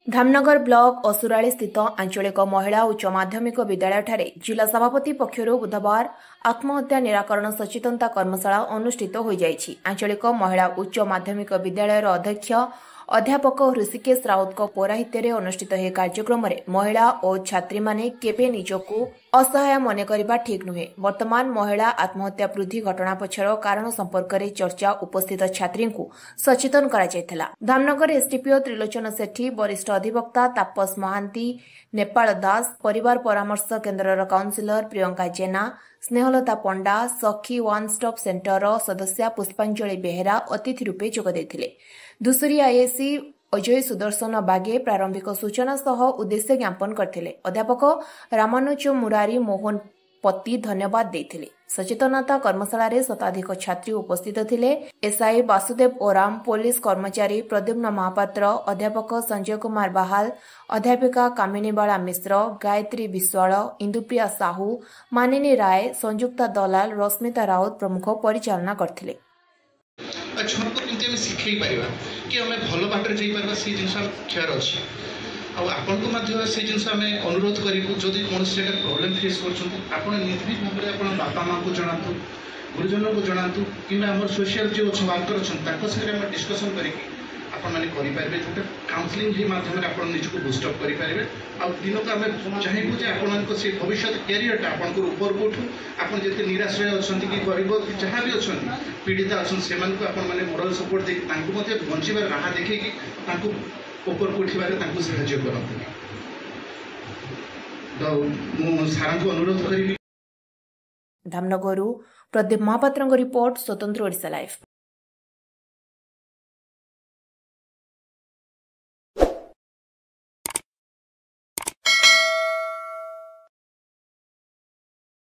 Dhamnagar block असुराली स्थित आंचलिक महिला उच्च माध्यमिक विद्यालय जिला सभापति पक्षर बुधवार आत्महत्या निराकरण सचेतनता कर्मशाला अनुष्ठित हो जाइछि। आंचलिक महिला उच्च माध्यमिक विद्यालय अध्यक्ष अध्यापक ऋषिकेश राउत पौराहित्य अनुष्ठित यह कार्यक्रम में महिला और छात्री माने केबे निजकू असहाय मन करबा ठीक नुहे। वर्तमान महिला आत्महत्या वृद्धि घटना पछर कारण संपर्क में चर्चा उपस्थित छात्री को सचेतन करा। धामनगर एसडीपीओ त्रिलोचन सेठी, वरिष्ठ अधिवक्ता तापस महांती, नेपाल दास, परिवार परामर्श केन्द्र काउंसिलर प्रियंका जेना, स्नेहलता पंडा, सखी वन स्टॉप सेंटर सदस्या पुष्पांजलि बेहेरा अतिथि रूपे जोगदेइथिले। धुसुरी आईएससी अजय सुदर्शन बागे प्रारंभिक सूचना सह उद्देश्य ज्ञापन करथिले। अध्यापक रामानुज मुरारी मोहन पति धन्यवाद देथिले। सचेतनता कर्मशाला रे शताधिक छात्री उपस्थित थिले। एसआई वासुदेव ओराम, पुलिस कर्मचारी प्रद्युम्न महापात्र, अध्यापक संजय कुमार बहाल, अध्यापिका कामिनीबाला मिश्र, गायत्री विश्वाल, इंदुप्रिया साहू, मानिनी राय, संयुक्ता दलाल, रश्मिता राउत प्रमुख परिचालना करथिले। छुआ को केमती शिखई पार कि आम भल बाटर जापर से जिन ख्यार अच्छे आपन को से जिन अनुरोध करूँ जदि कौन जगह प्रोब्लेम फेस कर निर्भीक भाव में बापा माँ को जनातु, गुरुजन को जनातु कि आम सोशल जो वर्कर अच्छा डिस्कसन करके जो काउंसलिंग ही माध्यम आप निजक बुस्टअप करेंगे। दिन को आम चाहबू जे आप से भविष्य कैरियर आप ऊपर को उठू आप जिते निराश्रय अच्छा कि गरीब जहाँ भी अच्छा पीड़िता अच्छा से मोरल सपोर्ट देखिए बचार राह देखिए ऊपर को उठार साहय करते। तो मुझे सार को अनुरोध करी। धामनगर प्रदीप महापात्र रिपोर्ट, स्वतंत्र ओडिशा लाइव।